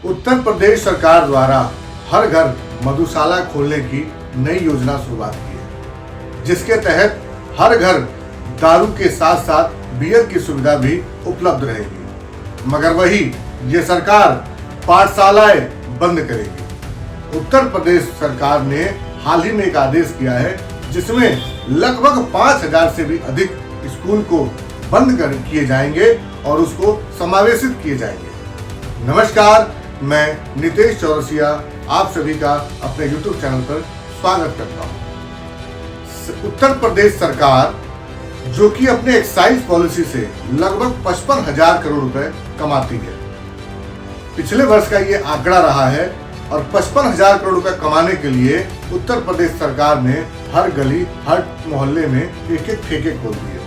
उत्तर प्रदेश सरकार द्वारा हर घर मधुशाला खोलने की नई योजना शुरुआत की है, जिसके तहत हर घर दारू के साथ साथ बियर की सुविधा भी उपलब्ध रहेगी। मगर वही ये सरकार पाठशालाएं बंद करेगी। उत्तर प्रदेश सरकार ने हाल ही में एक आदेश किया है जिसमें लगभग 5000 से भी अधिक स्कूल को बंद किए जाएंगे और उसको समावेशित किए जाएंगे। नमस्कार, मैं नितेश चौरसिया आप सभी का अपने YouTube चैनल पर स्वागत करता हूं। उत्तर प्रदेश सरकार जो कि अपने एक्साइज पॉलिसी से लगभग 55,000 करोड़ रुपए कमाती है, पिछले वर्ष का ये आंकड़ा रहा है और 55,000 करोड़ रुपए कमाने के लिए उत्तर प्रदेश सरकार ने हर गली हर मोहल्ले में एक एक ठेके खोल दिए।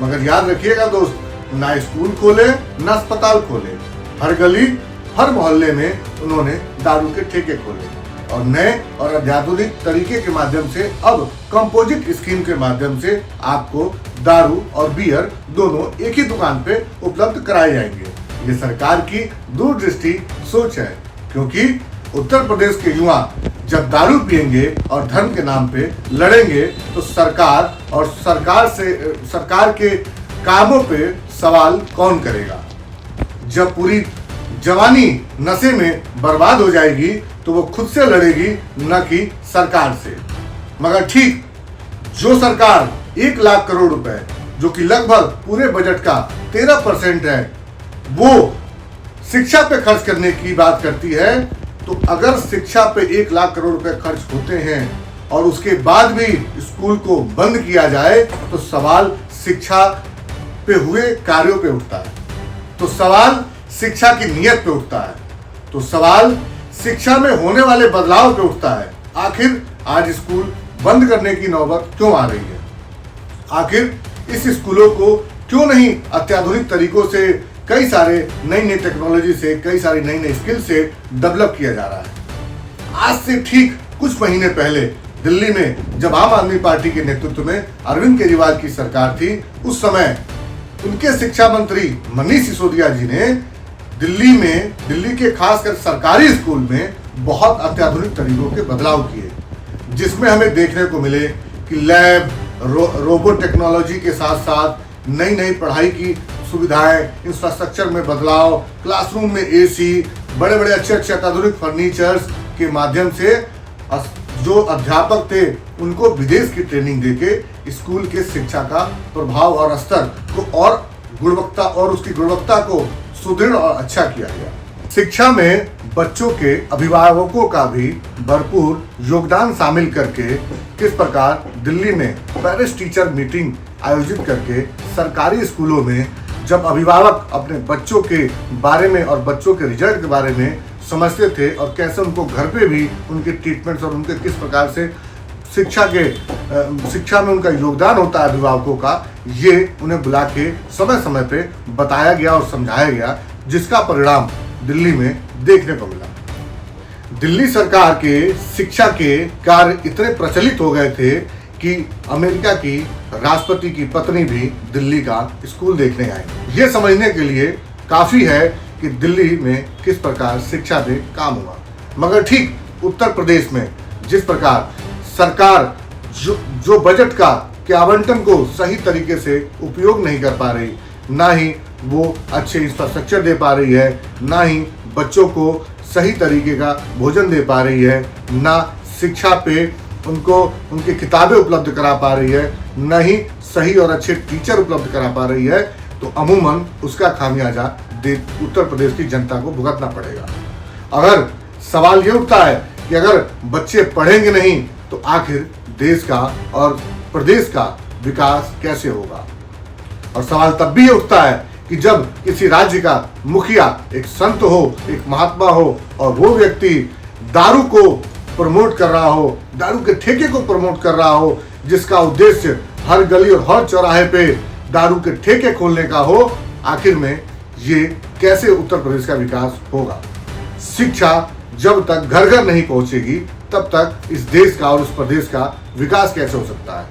मगर याद रखिएगा दोस्त, ना स्कूल खोले ना अस्पताल खोले, हर गली हर मोहल्ले में उन्होंने दारू के ठेके खोले और नए और अत्याधुनिक तरीके के माध्यम से अब कंपोजिट स्कीम के माध्यम से आपको दारू और बियर दोनों एक ही दुकान पे उपलब्ध कराए जाएंगे। ये सरकार की दूरदृष्टि सोच है, क्योंकि उत्तर प्रदेश के युवा जब दारू पिएंगे और धर्म के नाम पे लड़ेंगे तो सरकार के कामों पे सवाल कौन करेगा। जब पूरी जवानी नशे में बर्बाद हो जाएगी तो वो खुद से लड़ेगी, न कि सरकार से। मगर ठीक जो सरकार 1 लाख करोड़ रुपए, जो कि लगभग पूरे बजट का 13% है, वो शिक्षा पे खर्च करने की बात करती है, तो अगर शिक्षा पे 1 लाख करोड़ रुपए खर्च होते हैं और उसके बाद भी स्कूल को बंद किया जाए तो सवाल शिक्षा पे हुए कार्यों पे उठता है, तो सवाल शिक्षा की नीयत पे उठता है, तो सवाल शिक्षा में होने वाले बदलाव पे उठता है। आखिर आज स्कूल बंद करने की नौबत क्यों आ रही है? आखिर इस स्कूलों को क्यों नहीं अत्याधुनिक तरीकों से, कई सारे नई टेक्नोलॉजी से, कई सारी नई स्किल से डेवलप किया जा रहा है? आज से ठीक कुछ महीने पहले दिल्ली में जब आम आदमी पार्टी के नेतृत्व में अरविंद केजरीवाल की सरकार थी, उस समय उनके शिक्षा मंत्री मनीष सिसोदिया जी ने दिल्ली के खासकर सरकारी स्कूल में बहुत अत्याधुनिक तरीकों के बदलाव किए, जिसमें हमें देखने को मिले कि लैब, रोबो टेक्नोलॉजी के साथ साथ नई पढ़ाई की सुविधाएं, इंफ्रास्ट्रक्चर में बदलाव, क्लासरूम में एसी, बड़े अच्छे अत्याधुनिक फर्नीचर्स के माध्यम से जो अध्यापक थे उनको विदेश की ट्रेनिंग देके स्कूल के शिक्षा का प्रभाव और स्तर को और गुणवत्ता और उसकी गुणवत्ता को सुदृढ़ और अच्छा किया गया। शिक्षा में बच्चों के अभिभावकों का भी भरपूर योगदान शामिल करके किस प्रकार दिल्ली में पेरेंट्स टीचर मीटिंग आयोजित करके सरकारी स्कूलों में जब अभिभावक अपने बच्चों के बारे में और बच्चों के रिजल्ट के बारे में समझते थे और कैसे उनको घर पे भी उनके ट्रीटमेंट्स और उनके किस प्रकार से शिक्षा में उनका योगदान होता है अभिभावकों का, ये उन्हें बुला के समय समय पे बताया गया और समझाया गया, जिसका परिणाम दिल्ली में देखने को मिला। दिल्ली सरकार के शिक्षा के कार्य इतने प्रचलित हो गए थे कि अमेरिका की राष्ट्रपति की पत्नी भी दिल्ली का स्कूल देखने आई। ये समझने के लिए काफी है कि दिल्ली में किस प्रकार शिक्षा पे काम हुआ। मगर ठीक उत्तर प्रदेश में जिस प्रकार सरकार जो बजट के आवंटन को सही तरीके से उपयोग नहीं कर पा रही, ना ही वो अच्छे इंफ्रास्ट्रक्चर दे पा रही है, ना ही बच्चों को सही तरीके का भोजन दे पा रही है, ना शिक्षा पे उनको उनकी किताबें उपलब्ध करा पा रही है, न ही सही और अच्छे टीचर उपलब्ध करा पा रही है, तो अमूमन उसका खामियाजा उत्तर प्रदेश की जनता को भुगतना पड़ेगा। अगर सवाल ये उठता है कि अगर बच्चे पढ़ेंगे नहीं तो आखिर देश का और प्रदेश का विकास कैसे होगा? और सवाल तब भी ये उठता है कि जब किसी राज्य का मुखिया एक संत हो, एक महात्मा हो और वो व्यक्ति दारू को प्रमोट कर रहा हो, दारू के ठेके को प्रमोट कर रहा हो, जिसका उद्देश्य हर गली और हर चौराहे पे दारू के ठेके खोलने का हो, आखिर में ये कैसे उत्तर प्रदेश का विकास होगा? शिक्षा जब तक घर घर नहीं पहुंचेगी तब तक इस देश का और उस प्रदेश का विकास कैसे हो सकता है?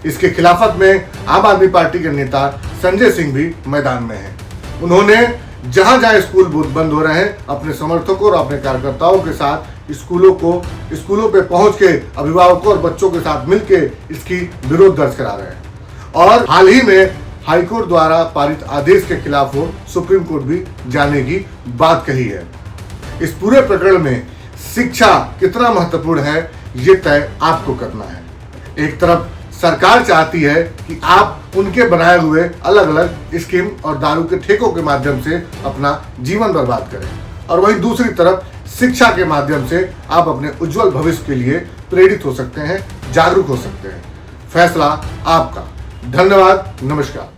इसके खिलाफत में आम आदमी पार्टी के नेता संजय सिंह भी मैदान में हैं। उन्होंने जहां जहां स्कूल बंद हो रहे हैं, अपने समर्थकों और अपने कार्यकर्ताओं के साथ स्कूलों पे पहुंच के अभिभावकों और बच्चों के साथ मिलकर इसकी विरोध दर्ज करा रहे हैं। और हाल ही में हाईकोर्ट द्वारा पारित आदेश के खिलाफ वो सुप्रीम कोर्ट भी जाने की बात कही है। इस पूरे प्रकरण में शिक्षा कितना महत्वपूर्ण है, ये तय आपको करना है। एक तरफ सरकार चाहती है कि आप उनके बनाए हुए अलग अलग स्कीम और दारू के ठेकों के माध्यम से अपना जीवन बर्बाद करें, और वहीं दूसरी तरफ शिक्षा के माध्यम से आप अपने उज्जवल भविष्य के लिए प्रेरित हो सकते हैं, जागरूक हो सकते हैं। फैसला आपका। धन्यवाद, नमस्कार।